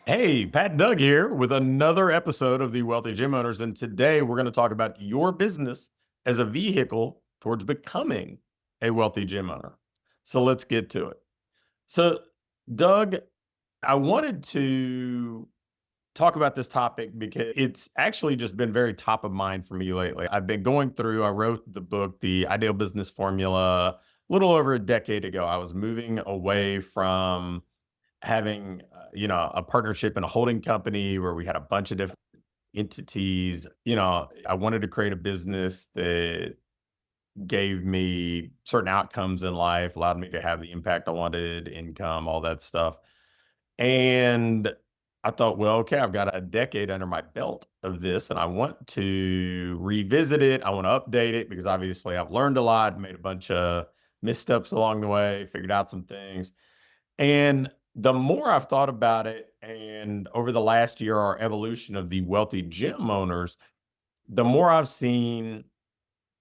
Hey, Pat and Doug here with another episode of the Wealthy Gym Owners. And today we're going to talk about your business as a vehicle towards becoming a wealthy gym owner. So let's get to it. So, Doug, I wanted to talk about this topic because it's actually just been very top of mind for me lately. I've been going through, I wrote the book, The Ideal Business Formula, a little over a decade ago. I was moving away from having a partnership in a holding company where we had a bunch of different entities. I wanted to create a business that gave me certain outcomes in life, allowed me to have the impact I wanted, income, all that stuff. And I thought, well, okay, I've got a decade under my belt of this and I want to revisit it. I want to update it because obviously I've learned a lot, made a bunch of missteps along the way, figured out some things. And the more I've thought about it, and over the last year, our evolution of the wealthy gym owners, the more I've seen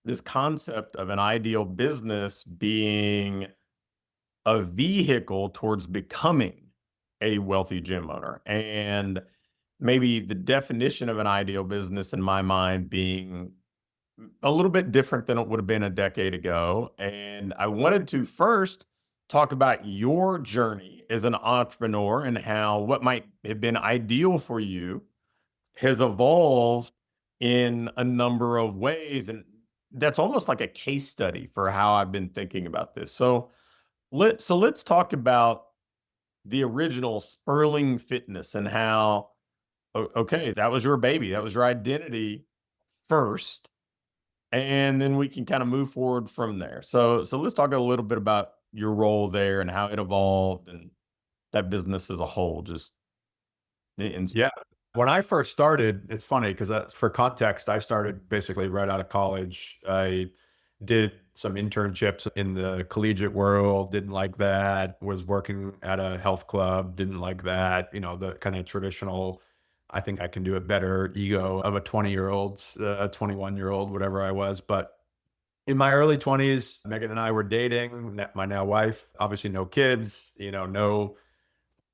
this concept of an ideal business being a vehicle towards becoming a wealthy gym owner. And maybe the definition of an ideal business in my mind being a little bit different than it would have been a decade ago. And I wanted to first talk about your journey as an entrepreneur and how what might have been ideal for you has evolved in a number of ways. And that's almost like a case study for how I've been thinking about this. So let's talk about the original Spurling Fitness and how okay, that was your baby, that was your identity first, and then we can kind of move forward from there. So let's talk a little bit about your role there and how it evolved and that business as a whole. Just and Yeah. When I first started, it's funny because for context, I started basically right out of college. I did some internships in the collegiate world, didn't like that, was working at a health club, didn't like that, the kind of traditional, I think I can do it better ego of a 20-year-old, a 21-year-old, whatever I was. But in my early 20s, Megan and I were dating, met my now wife, obviously no kids, no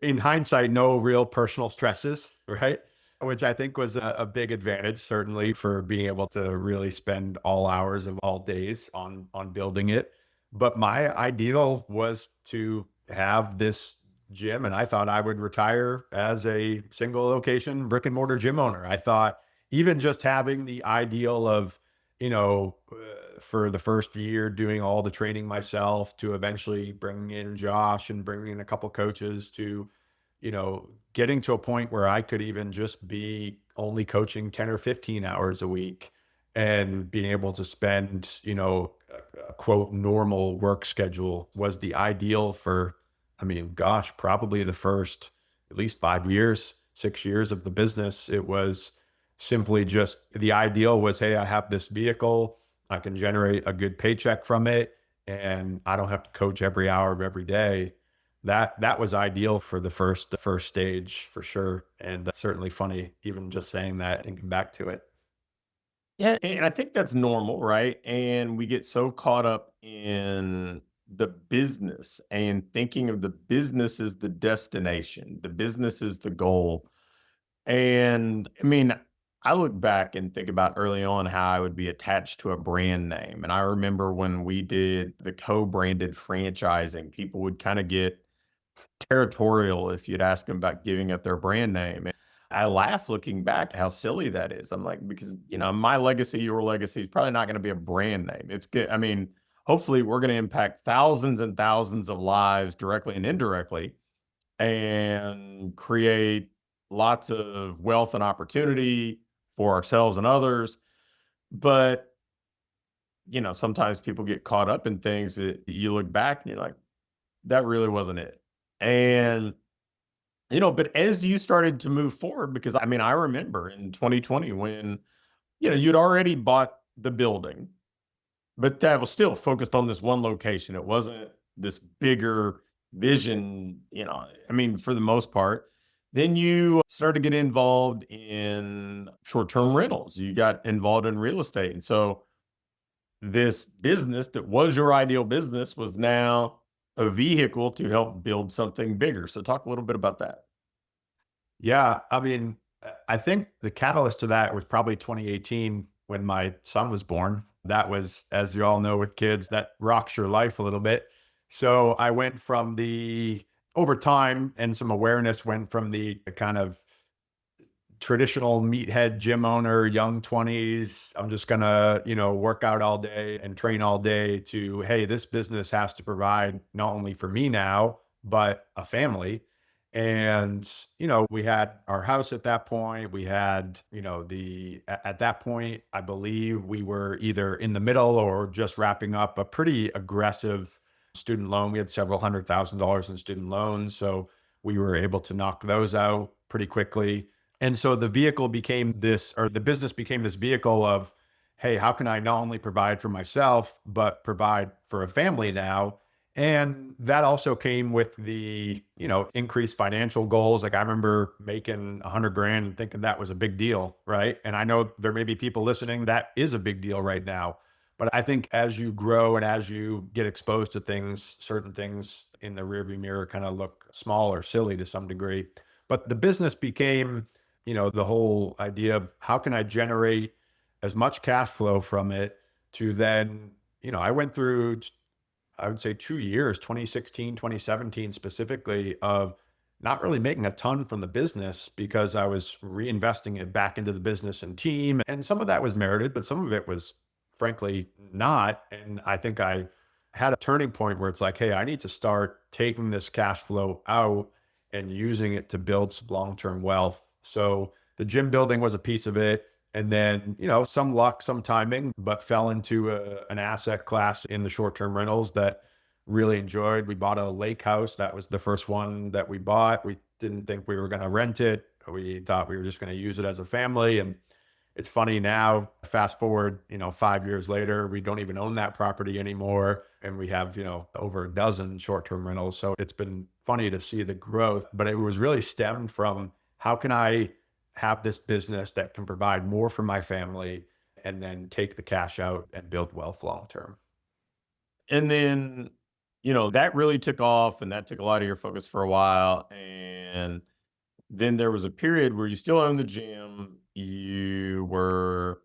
in hindsight, no real personal stresses, right? Which I think was a big advantage, certainly for being able to really spend all hours of all days on building it. But my ideal was to have this gym, and I thought I would retire as a single location brick and mortar gym owner. I thought even just having the ideal of, for the first year doing all the training myself to eventually bring in Josh and bring in a couple coaches to getting to a point where I could even just be only coaching 10 or 15 hours a week and being able to spend, a quote normal work schedule was the ideal for, I mean, gosh, probably the first at least 5 years, 6 years of the business. It was simply just the ideal was, hey, I have this vehicle, I can generate a good paycheck from it, and I don't have to coach every hour of every day. That was ideal for the first stage for sure, and that's certainly funny even just saying that, thinking back to it. yeah, and I think that's normal, right? And we get so caught up in the business and thinking of the business as the destination, the business is the goal. And I mean, I look back and think about early on how I would be attached to a brand name. And I remember when we did the co-branded franchising, people would kind of get territorial if you'd ask them about giving up their brand name. And I laugh looking back how silly that is. I'm like, because my legacy, your legacy is probably not going to be a brand name. It's good. I mean, hopefully we're going to impact thousands and thousands of lives directly and indirectly and create lots of wealth and opportunity for ourselves and others. But, sometimes people get caught up in things that you look back and you're like, that really wasn't it. And, but as you started to move forward, because I mean, I remember in 2020 when, you'd already bought the building, but that was still focused on this one location. It wasn't this bigger vision, I mean, for the most part. Then you started to get involved in short-term rentals. You got involved in real estate. And so this business that was your ideal business was now a vehicle to help build something bigger. So talk a little bit about that. Yeah, I mean, I think the catalyst to that was probably 2018 when my son was born. That was, as you all know, with kids, that rocks your life a little bit. So I went from the over time and some awareness went from the kind of traditional meathead gym owner, young 20s. I'm just gonna, work out all day and train all day to, hey, this business has to provide not only for me now, but a family. And, we had our house at that point. We had, at that point, I believe we were either in the middle or just wrapping up a pretty aggressive student loan. We had several $100,000 in student loans. So we were able to knock those out pretty quickly, and so the vehicle became this, or the business became this vehicle of, hey, how can I not only provide for myself, but provide for a family now? And that also came with the, increased financial goals. Like I remember making 100 grand and thinking that was a big deal, right? And I know there may be people listening that is a big deal right now. But I think as you grow and as you get exposed to things, certain things in the rearview mirror kind of look small or silly to some degree. But the business became, the whole idea of how can I generate as much cash flow from it to then, I went through, I would say 2 years, 2016, 2017 specifically, of not really making a ton from the business because I was reinvesting it back into the business and team. And some of that was merited, but some of it was frankly not. And I think I had a turning point where it's like, hey, I need to start taking this cash flow out and using it to build some long-term wealth. So the gym building was a piece of it. And then, some luck, some timing, but fell into an asset class in the short-term rentals that really enjoyed. We bought a lake house. That was the first one that we bought. We didn't think we were going to rent it. We thought we were just going to use it as a family. And it's funny now, fast forward, 5 years later, we don't even own that property anymore. And we have, over a dozen short-term rentals. So it's been funny to see the growth, but it was really stemmed from how can I have this business that can provide more for my family and then take the cash out and build wealth long term. And then, that really took off and that took a lot of your focus for a while. And then there was a period where you still owned the gym. You were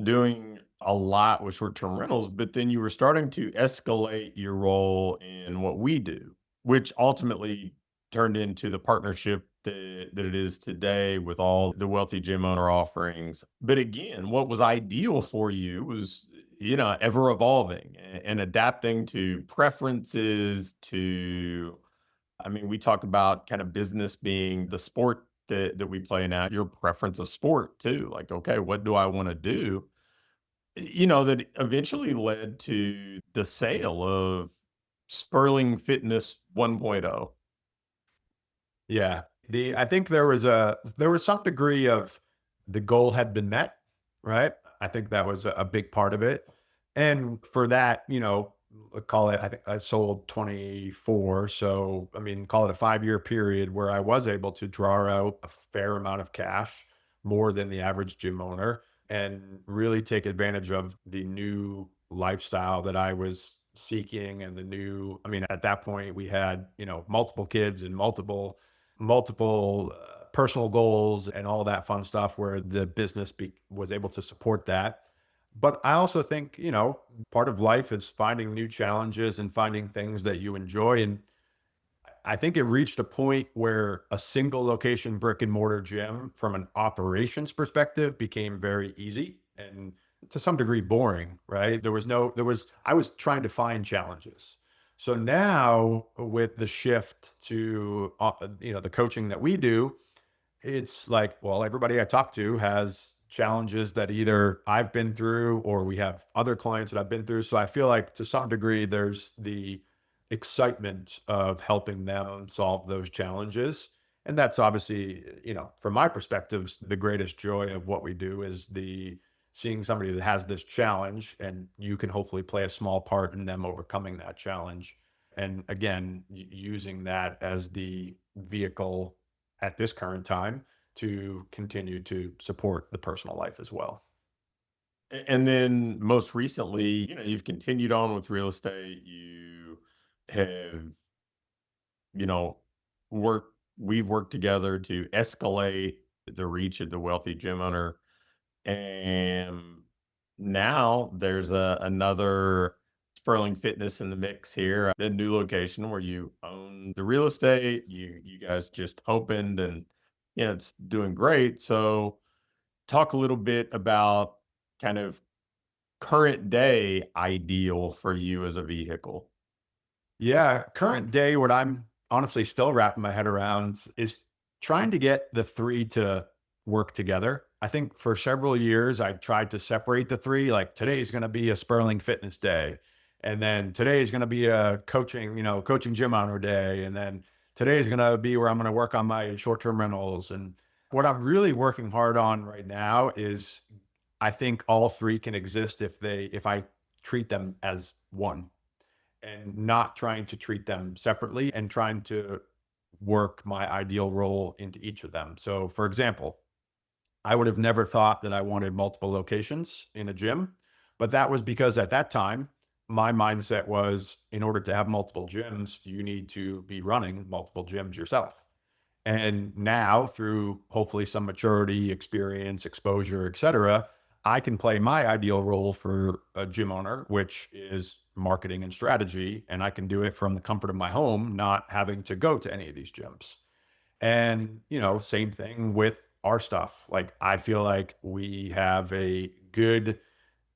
doing a lot with short-term rentals, but then you were starting to escalate your role in what we do, which ultimately turned into the partnership that it is today with all the wealthy gym owner offerings. But again, what was ideal for you was, ever evolving and adapting to preferences to, I mean, we talk about kind of business being the sport that we play now, your preference of sport too. Like, okay, what do I want to do? That eventually led to the sale of Spurling Fitness 1.0. Yeah. I think there was some degree of the goal had been met, right? I think that was a big part of it. And for that, call it, I think I sold 24. So, I mean, call it a 5 year period where I was able to draw out a fair amount of cash, more than the average gym owner, and really take advantage of the new lifestyle that I was seeking. And I mean, at that point we had, multiple kids and multiple personal goals and all that fun stuff where the business was able to support that. But I also think, part of life is finding new challenges and finding things that you enjoy. And I think it reached a point where a single location brick and mortar gym from an operations perspective became very easy and to some degree boring, right? I was trying to find challenges. So now with the shift to, the coaching that we do, it's like, well, everybody I talk to has challenges that either I've been through or we have other clients that I've been through. So I feel like to some degree, there's the excitement of helping them solve those challenges. And that's obviously, from my perspective, the greatest joy of what we do is the seeing somebody that has this challenge and you can hopefully play a small part in them overcoming that challenge. And again, using that as the vehicle at this current time to continue to support the personal life as well. And then most recently, you've continued on with real estate. You have, you know, worked we've worked together to escalate the reach of the wealthy gym owner. And now there's another Spurling Fitness in the mix here, a new location where you own the real estate. You guys just opened, and yeah, it's doing great. So talk a little bit about kind of current day ideal for you as a vehicle. Yeah, current day, what I'm honestly still wrapping my head around is trying to get the three to work together. I think for several years, I tried to separate the three. Like today's going to be a Spurling Fitness day. And then today is going to be a coaching, coaching gym owner day. And then today is going to be where I'm going to work on my short term rentals. And what I'm really working hard on right now is I think all three can exist if I treat them as one and not trying to treat them separately and trying to work my ideal role into each of them. So, for example, I would have never thought that I wanted multiple locations in a gym, but that was because at that time, my mindset was in order to have multiple gyms, you need to be running multiple gyms yourself. And now, through hopefully some maturity, experience, exposure, et cetera, I can play my ideal role for a gym owner, which is marketing and strategy. And I can do it from the comfort of my home, not having to go to any of these gyms. And, same thing with our stuff. Like, I feel like we have a good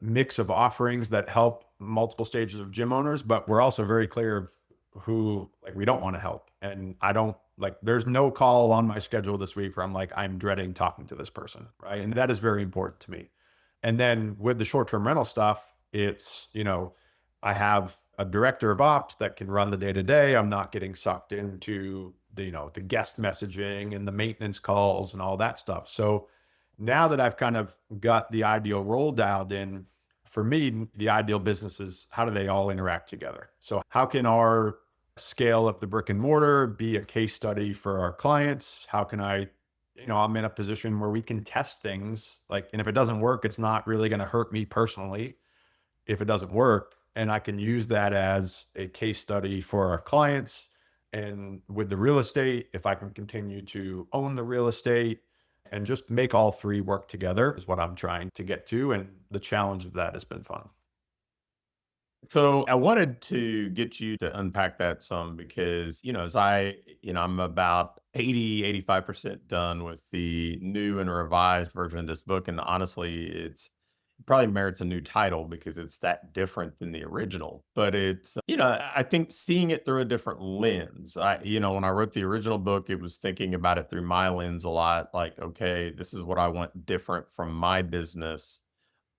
mix of offerings that help multiple stages of gym owners, but we're also very clear of who like we don't want to help. And I don't like there's no call on my schedule this week where I'm like, I'm dreading talking to this person. Right. And that is very important to me. And then with the short-term rental stuff, it's, I have a director of ops that can run the day to day. I'm not getting sucked into the guest messaging and the maintenance calls and all that stuff. So now that I've kind of got the ideal role dialed in, for me, the ideal business is how do they all interact together? So how can our scale up the brick and mortar be a case study for our clients? How can I'm in a position where we can test things like, and if it doesn't work, it's not really going to hurt me personally if it doesn't work. And I can use that as a case study for our clients. And with the real estate, if I can continue to own the real estate and just make all three work together is what I'm trying to get to. And the challenge of that has been fun. So I wanted to get you to unpack that some because, I'm about 85% done with the new and revised version of this book. And honestly, it probably merits a new title because it's that different than the original. But I think seeing it through a different lens. When I wrote the original book, it was thinking about it through my lens a lot. Like, okay, this is what I want different from my business,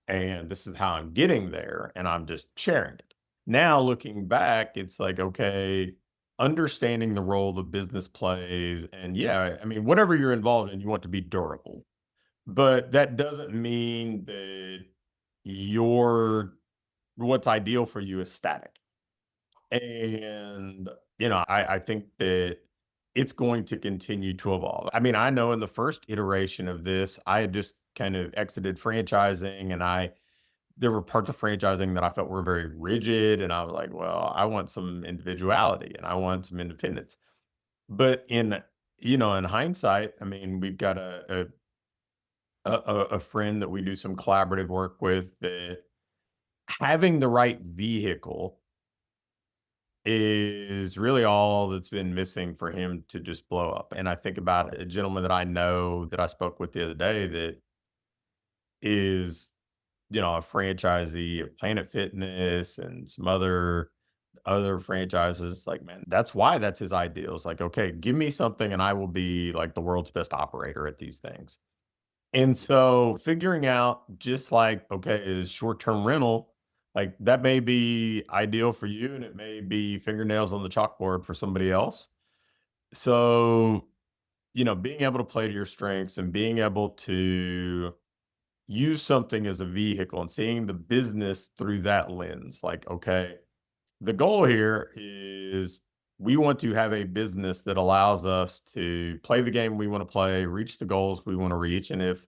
and this is how I'm getting there, and I'm just sharing it. Now, looking back, it's like, okay, understanding the role the business plays. And yeah, I mean, whatever you're involved in, you want to be durable. But that doesn't mean that your what's ideal for you is static. And, I think that it's going to continue to evolve. I mean, I know in the first iteration of this, I had just kind of exited franchising, and there were parts of franchising that I felt were very rigid. And I was like, well, I want some individuality and I want some independence. But in hindsight, I mean, we've got a friend that we do some collaborative work with that having the right vehicle is really all that's been missing for him to just blow up. And I think about a gentleman that I know that I spoke with the other day that is, a franchisee of Planet Fitness and some other franchises. Like, man, that's his ideal. It's like, okay, give me something and I will be like the world's best operator at these things. And so figuring out just like, okay, is short-term rental, like that may be ideal for you and it may be fingernails on the chalkboard for somebody else. So, being able to play to your strengths and being able to use something as a vehicle and seeing the business through that lens. Like, okay, the goal here is we want to have a business that allows us to play the game we want to play, reach the goals we want to reach. And if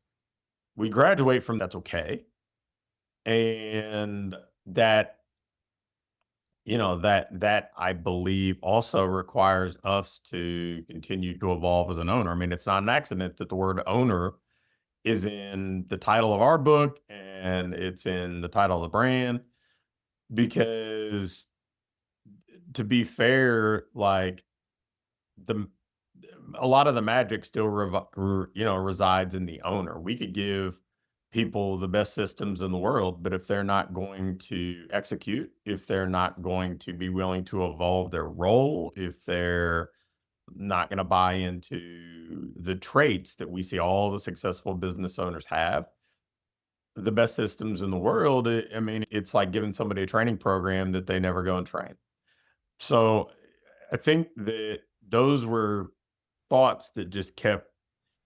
we graduate from that's okay. And that that I believe also requires us to continue to evolve as an owner. I mean, it's not an accident that the word owner is in the title of our book and it's in the title of the brand because to be fair, like the a lot of the magic still resides in the owner. We could give people the best systems in the world, but if they're not going to execute, if they're not going to be willing to evolve their role, if they're not going to buy into the traits that we see all the successful business owners have, the best systems in the world, I mean, it's like giving somebody a training program that they never go and train. So I think that those were thoughts that just kept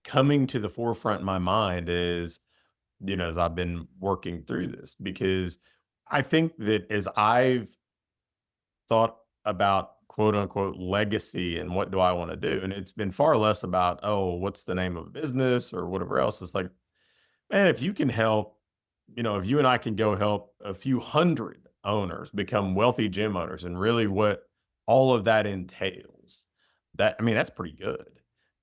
coming to the forefront in my mind as I've been working through this, because I think that as I've thought about quote unquote legacy and what do I want to do, and it's been far less about, oh, what's the name of a business or whatever else. It's like, man, if you can help, if you and I can go help a few hundred owners become wealthy gym owners and really what all of that entails, I mean, that's pretty good.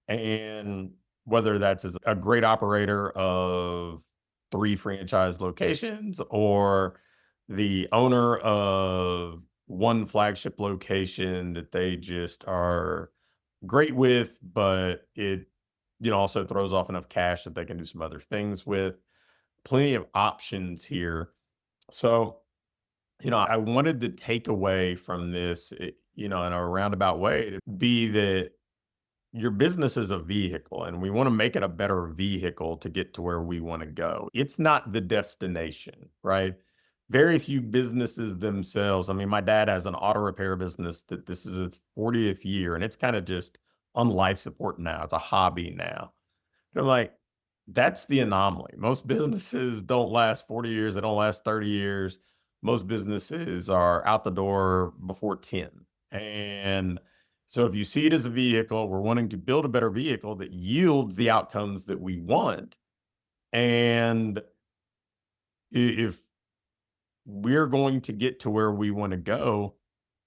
And whether that's as a great operator of three franchise locations or the owner of one flagship location that they just are great with, but it also throws off enough cash that they can do some other things with. Plenty of options here. So, I wanted to take away from this, in a roundabout way to be that your business is a vehicle and we want to make it a better vehicle to get to where we want to go. It's not the destination, right? Very few businesses themselves. I mean, my dad has an auto repair business that this is its 40th year and it's kind of just on life support now. It's a hobby now. And I'm like, that's the anomaly. Most businesses don't last 40 years, they don't last 30 years. Most businesses are out the door before 10. And so if you see it as a vehicle, we're wanting to build a better vehicle that yields the outcomes that we want. And if we're going to get to where we want to go,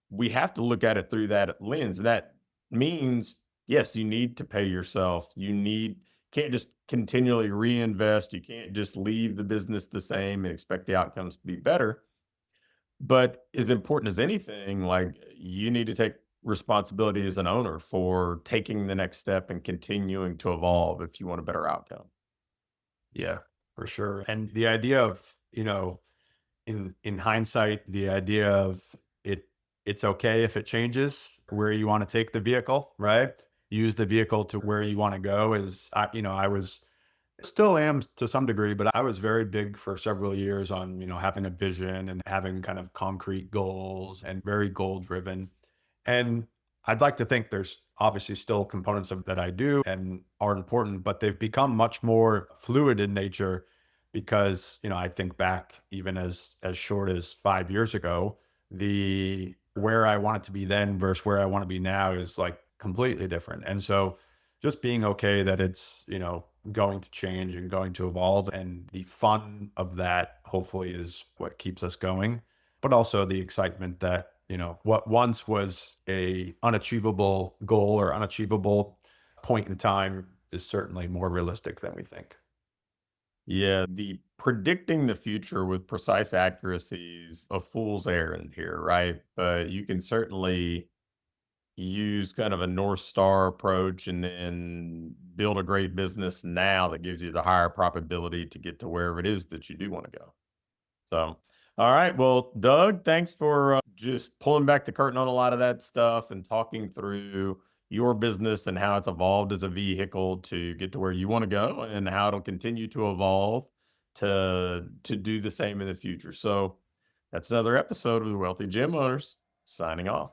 we have to look at it through that lens. That means, yes, you need to pay yourself. Can't just continually reinvest. You can't just leave the business the same and expect the outcomes to be better. But as important as anything, like you need to take responsibility as an owner for taking the next step and continuing to evolve if you want a better outcome. Yeah, for sure. And the idea of, in hindsight, the idea of it it's okay if it changes where you want to take the vehicle, right? Use the vehicle to where you want to go is I was still am to some degree, but I was very big for several years on, having a vision and having kind of concrete goals and very goal driven. And I'd like to think there's obviously still components of that I do and are important, but they've become much more fluid in nature because, I think back even as short as 5 years ago, the where I want it to be then versus where I want to be now is like completely different. And so just being okay that it's, going to change and going to evolve. And the fun of that hopefully is what keeps us going, but also the excitement that, what once was a unachievable goal or unachievable point in time is certainly more realistic than we think. Yeah, the predicting the future with precise accuracy is a fool's errand here, right? But you can certainly use kind of a North Star approach and then build a great business now that gives you the higher probability to get to wherever it is that you do want to go. So, all right. Well, Doug, thanks for just pulling back the curtain on a lot of that stuff and talking through your business and how it's evolved as a vehicle to get to where you want to go and how it'll continue to evolve to do the same in the future. So, that's another episode of the Wealthy Gym Owners signing off.